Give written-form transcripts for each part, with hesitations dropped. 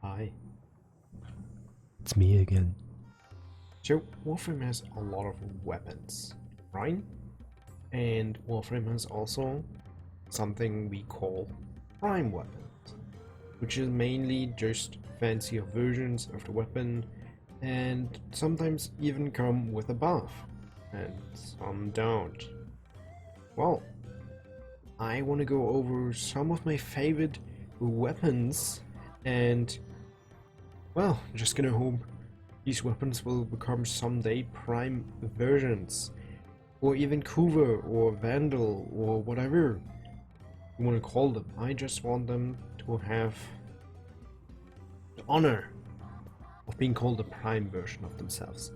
Hi. It's me again. So, Warframe has a lot of weapons, right? And Warframe has also something we call prime weapons, which is mainly just fancier versions of the weapon and sometimes even come with a buff, and some don't. Well, I want to go over some of my favorite weapons and, well, just gonna hope these weapons will become someday prime versions, or even Kuva or Vandal or whatever you want to call them. I just want them to have the honor of being called a prime version of themselves.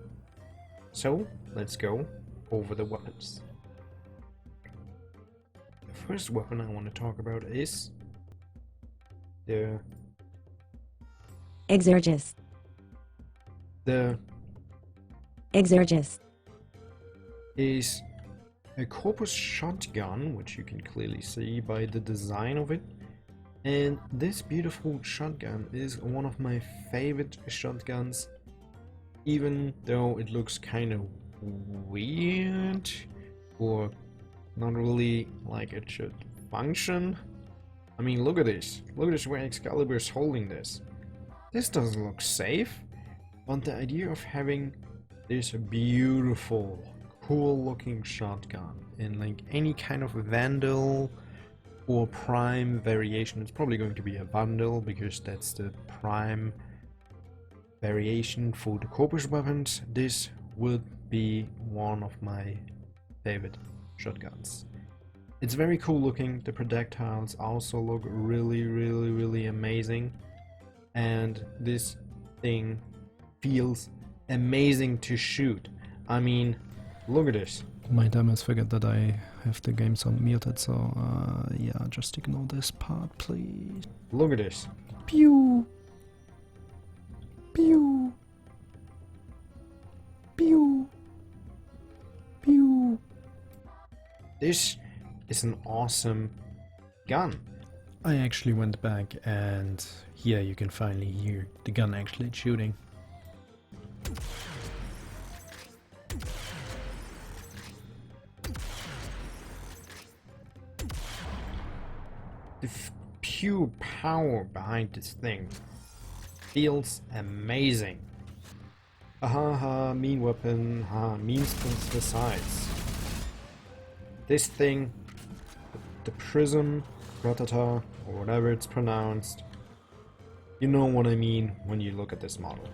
So let's go over the weapons. The first weapon I want to talk about is the Exergis. the Exergis. is a Corpus shotgun, which you can clearly see by the design of it. And this beautiful shotgun is one of my favorite shotguns, even though it looks kind of weird or not really like it should function. I mean, look at this. Look at this where Excalibur is holding this. This doesn't look safe, but the idea of having this beautiful, cool looking shotgun in like any kind of vandal or prime variation. It's probably going to be a vandal because that's the prime variation for the corpus weapons. This would be one of my favorite shotguns. It's very cool looking. The projectiles also look really amazing, and this thing feels amazing to shoot. I mean, look at this. My dumbass forgot that I have the game sound muted, so yeah, just ignore this part, please. Look at this. Pew! Pew! Pew! Pew! This is an awesome gun. I actually went back and here you can finally hear the gun actually shooting. The pure power behind this thing feels amazing. Haha, mean weapon, mean things besides. This thing, the prism, ratata, or whatever it's pronounced, you know what I mean when you look at this model.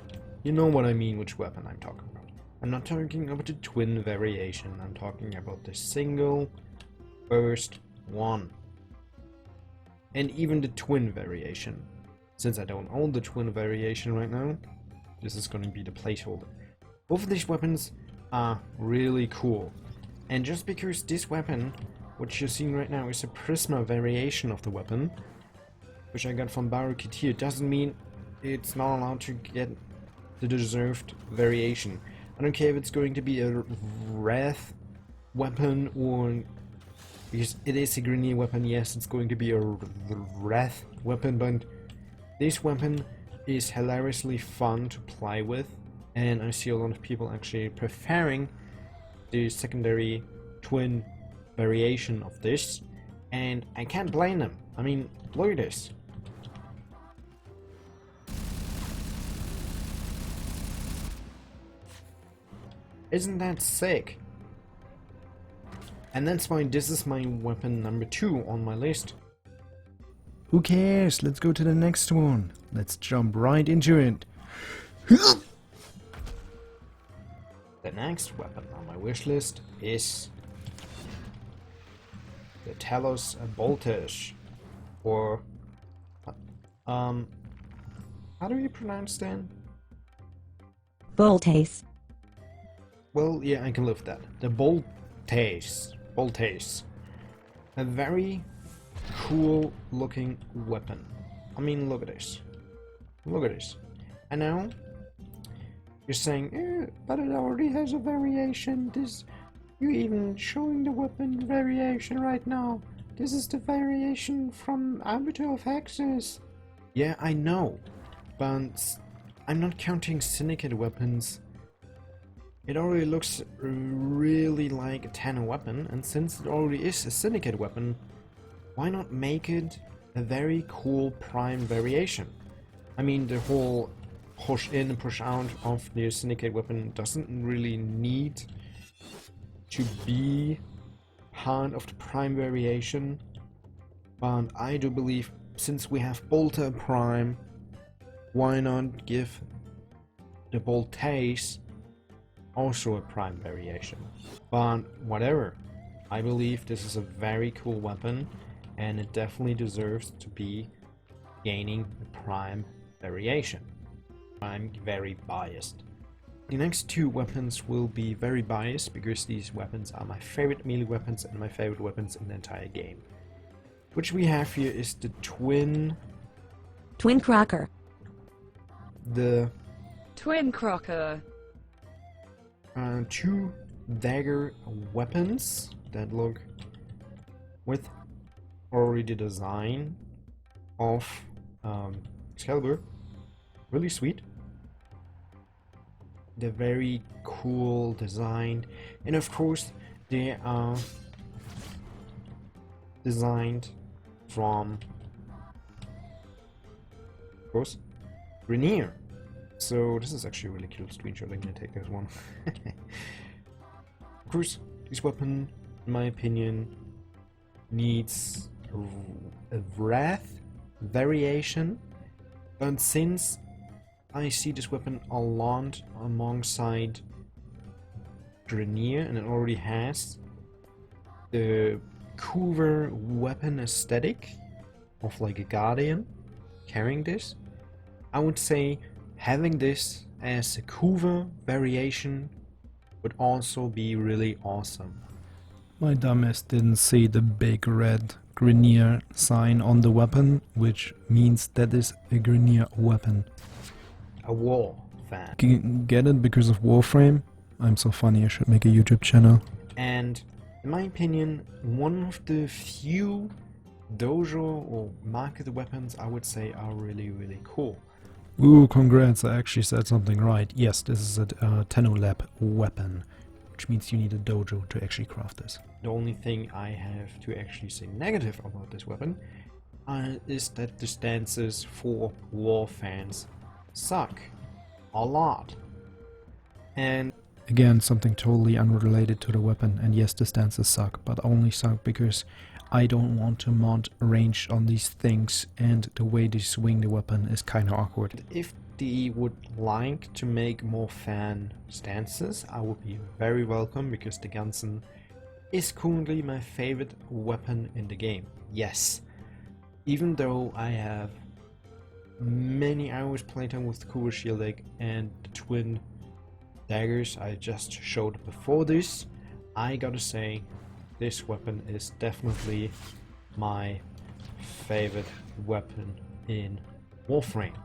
You know what I mean which weapon I'm talking about. I'm not talking about the twin variation, I'm talking about the single burst one. And even the twin variation. Since I don't own the twin variation right now, this is going to be the placeholder. Both of these weapons are really cool. And just because this weapon, which you're seeing right now, is a Prisma variation of the weapon, which I got from Barukitir, doesn't mean it's not allowed to get the deserved variation. I don't care if it's going to be a Wrath weapon or... Because it is a Grineer weapon, yes, it's going to be a Wrath weapon, but this weapon is hilariously fun to play with, and I see a lot of people actually preferring the secondary twin variation of this, and I can't blame them. I mean, look at this. Isn't that sick? And that's why this is my weapon number 2 on my list. Who cares? Let's go to the next one. Let's jump right into it. The next weapon on my wish list is the Talos Voltage, or how do you pronounce that? Voltace. Well, yeah, I can live with that. The Voltace. A very cool looking weapon. I mean, look at this. Look at this. I know you're saying, but it already has a variation. You're even showing the weapon variation right now. This is the variation from Arbiter of Hexes. Yeah, I know. But I'm not counting syndicate weapons. It already looks really like a Tenno weapon, and since it already is a syndicate weapon, why not make it a very cool prime variation? I mean, the whole push in and push out of the syndicate weapon doesn't really need to be part of the prime variation, but I do believe since we have Bolter Prime, why not give the Boltace also a prime variation? But whatever, I believe this is a very cool weapon and it definitely deserves to be gaining a prime variation. I'm very biased. The next two weapons will be very biased because these weapons are my favorite melee weapons and my favorite weapons in the entire game. Which we have here is the Twin Crocker. The Twin Crocker. two dagger weapons that look with already the design of Excalibur. Really sweet. They're very cool design, and of course they are designed from, of course, Grenier. So this is actually a really cool screenshot. I'm gonna take this one. Of course, this weapon, in my opinion, needs a wrath variation, but since I see this weapon a lot alongside Grenier and it already has the Kuva weapon aesthetic of like a guardian carrying this, I would say having this as a Kuva variation would also be really awesome. My dumbass didn't see the big red Grenier sign on the weapon, which means that is a Grenier weapon. A war fan. Get it because of Warframe? I'm so funny, I should make a YouTube channel. And in my opinion, one of the few dojo or market weapons I would say are really cool. Ooh, congrats, I actually said something right. Yes, this is a Tenno Lab weapon, which means you need a dojo to actually craft this. The only thing I have to actually say negative about this weapon is that the stances for war fans suck a lot. And again, something totally unrelated to the weapon, and yes, the stances suck, but only suck because I don't want to mount range on these things, and the way they swing the weapon is kinda awkward. if they would like to make more fan stances, I would be very welcome because the Gansen is currently my favorite weapon in the game. Yes, even though I have many hours playtime with the Kuva Shieldeg and the twin daggers I just showed before this, I gotta say this weapon is definitely my favorite weapon in Warframe.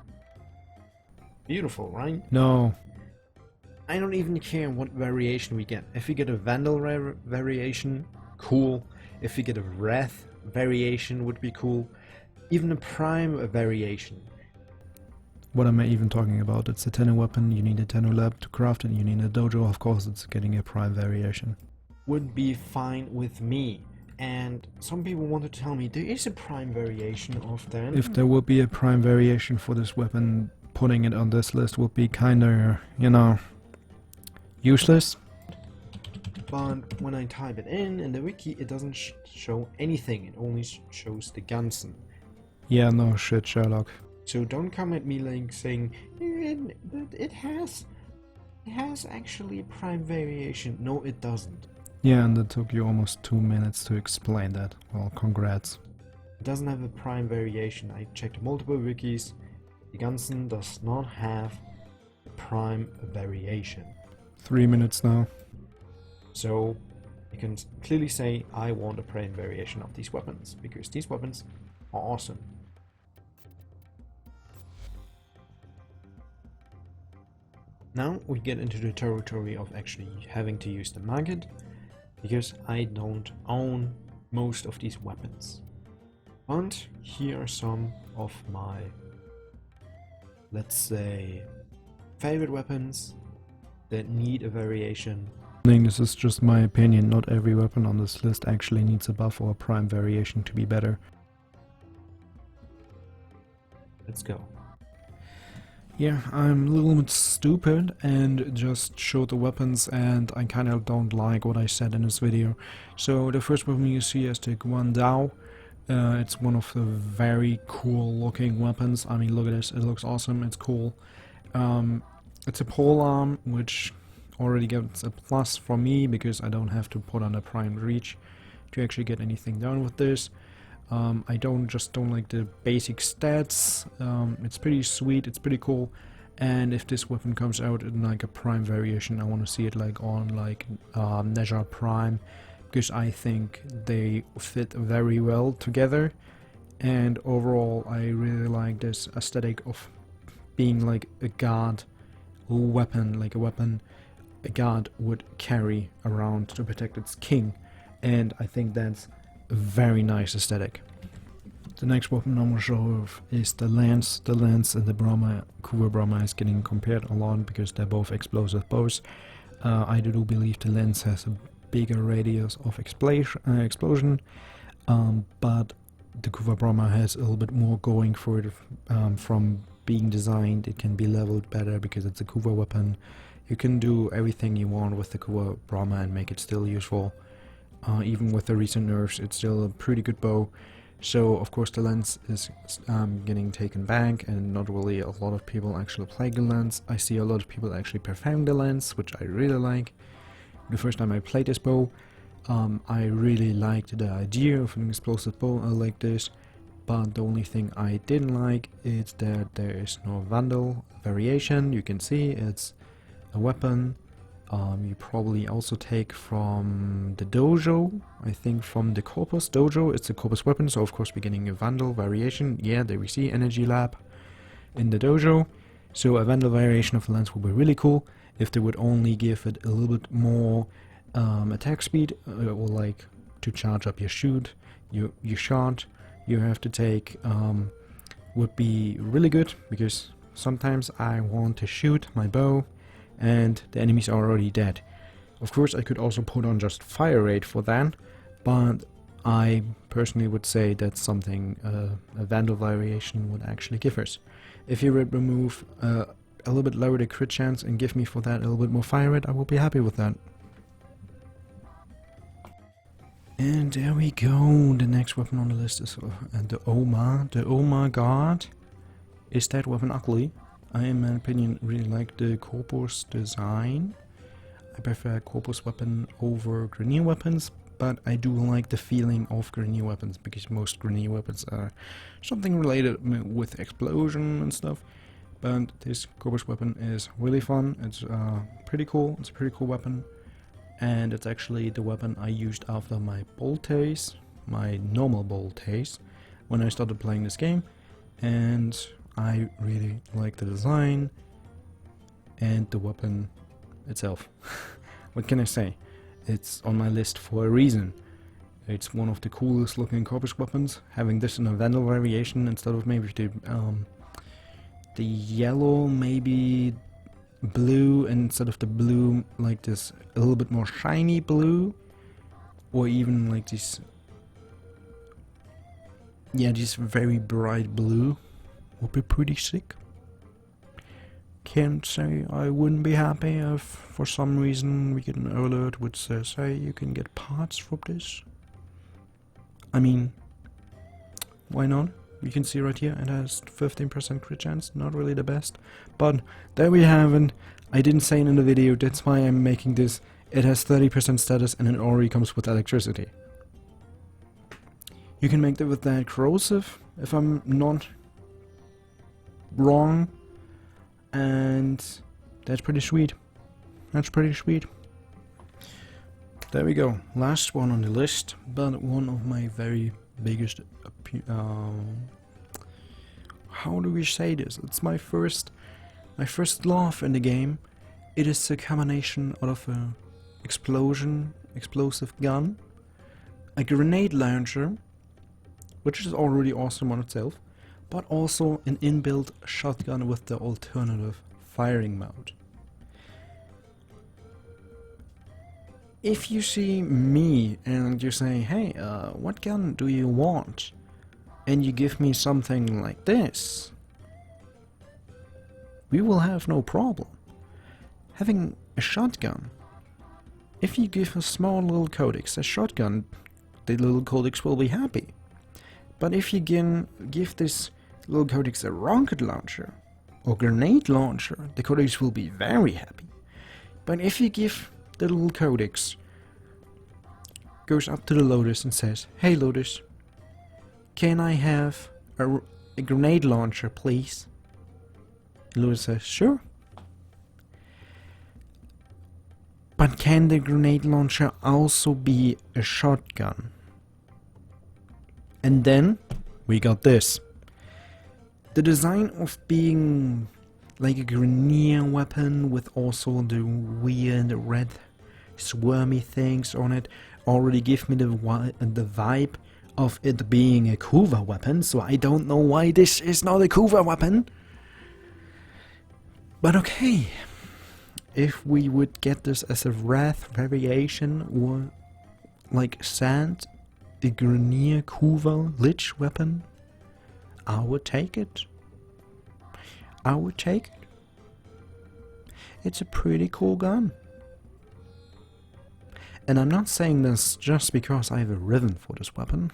Beautiful, right? No, I don't even care what variation we get. If we get a vandal variation, cool. If we get a wrath variation, would be cool. Even a prime variation. what am I even talking about? It's a Tenno weapon, you need a Tenno Lab to craft it, you need a dojo, of course it's getting a prime variation. Would be fine with me. And some people want to tell me there is a prime variation of that. If there would be a prime variation for this weapon, putting it on this list would be kinda, you know, useless. But when I type it in the wiki, it doesn't show anything. It only shows the Gansen. Yeah, no shit, Sherlock. So don't come at me like saying, but it has actually a prime variation. No, it doesn't. Yeah, and it took you almost 2 minutes to explain that. Well, congrats. It doesn't have a prime variation. I checked multiple wikis. The Gansen does not have a prime variation. 3 minutes now. So you can clearly say I want a prime variation of these weapons because these weapons are awesome. Now we get into the territory of actually having to use the market, because I don't own most of these weapons. And here are some of my let's say, favorite weapons that need a variation. I think this is just my opinion. Not every weapon on this list actually needs a buff or a prime variation to be better. Let's go. Yeah, I'm a little bit stupid and just showed the weapons, and I kind of don't like what I said in this video. So the first weapon you see is the vandal. It's one of the very cool looking weapons. I mean, look at this, it looks awesome, it's cool. It's a pole arm, which already gets a plus from me because I don't have to put on a primed reach to actually get anything done with this. I don't like the basic stats. It's pretty sweet, it's pretty cool, and if this weapon comes out in like a prime variation, I want to see it like on like Measure Prime, because I think they fit very well together, and overall I really like this aesthetic of being like a guard weapon, like a weapon a guard would carry around to protect its king, and I think that's a very nice aesthetic. The next weapon I'm going to show off is the lance. The lance and the Kuva Brahma is getting compared a lot because they're both explosive bows. I do believe the lance has a bigger radius of explosion, but the Kuva Brahma has a little bit more going for it from being designed. It can be leveled better because it's a Kuva weapon. You can do everything you want with the Kuva Brahma and make it still useful. Even with the recent nerfs, it's still a pretty good bow. So of course the lens is getting taken back, and not really a lot of people actually play the lens. I see a lot of people actually preferring the lens, which I really like. The first time I played this bow, I really liked the idea of an explosive bow like this, but the only thing I didn't like is that there is no vandal variation. You can see it's a weapon you probably also take from the dojo. I think from the corpus dojo, it's a corpus weapon, so of course we're getting a vandal variation. Yeah, there we see energy lab in the dojo. So a vandal variation of the lens would be really cool if they would only give it a little bit more attack speed, or like to charge up your shot you have to take would be really good, because sometimes I want to shoot my bow and the enemies are already dead. Of course I could also put on just fire rate for that, but I personally would say that's something a vandal variation would actually give us. If you would remove a little bit lower the crit chance and give me for that a little bit more fire rate, I will be happy with that. And there we go, the next weapon on the list is the Oma. The Oma God. Is that weapon ugly? I, in my opinion, really like the corpus design. I prefer corpus weapon over grenade weapons, but I do like the feeling of grenade weapons, because most grenade weapons are something related with explosion and stuff. But this corpus weapon is really fun. It's pretty cool. It's a pretty cool weapon, and it's actually the weapon I used after my boltace, my normal boltace, when I started playing this game, and I really like the design and the weapon itself. What can I say? It's on my list for a reason. It's one of the coolest looking corpus weapons. Having this in a vandal variation instead of maybe the yellow, maybe blue, and instead of the blue like this a little bit more shiny blue, or even like this, yeah, this very bright blue would be pretty sick. Can't say I wouldn't be happy if for some reason we get an alert which says, hey, you can get parts from this. I mean, why not? You can see right here it has 15% crit chance, not really the best, but there we have it. I didn't say it in the video, that's why I'm making this. It has 30% status and it already comes with electricity. You can make it with that corrosive, if I'm not wrong, and that's pretty sweet. That's pretty sweet. There we go, last one on the list, but one of my very biggest how do we say this? It's my first love in the game. It is a combination of a explosive gun, a grenade launcher, which is already awesome on itself, but also an inbuilt shotgun with the alternative firing mode. If you see me and you say, hey, what gun do you want? And you give me something like this, we will have no problem. Having a shotgun, if you give a small little codex a shotgun, the little codex will be happy. But if you give this little codex a rocket launcher or grenade launcher, the codex will be very happy. But if you give the little codex, goes up to the Lotus and says, hey Lotus, can I have a grenade launcher please? Lotus says, sure. But can the grenade launcher also be a shotgun? And then we got this. The design of being like a grenade weapon with also the weird red swarmy things on it already give me the vibe of it being a Kuva weapon, so I don't know why this is not a Kuva weapon. But okay, if we would get this as a Wrath variation or like Sand, the Grenier Kuva Lich weapon, I would take it. I would take it. It's a pretty cool gun. And I'm not saying this just because I have a rhythm for this weapon.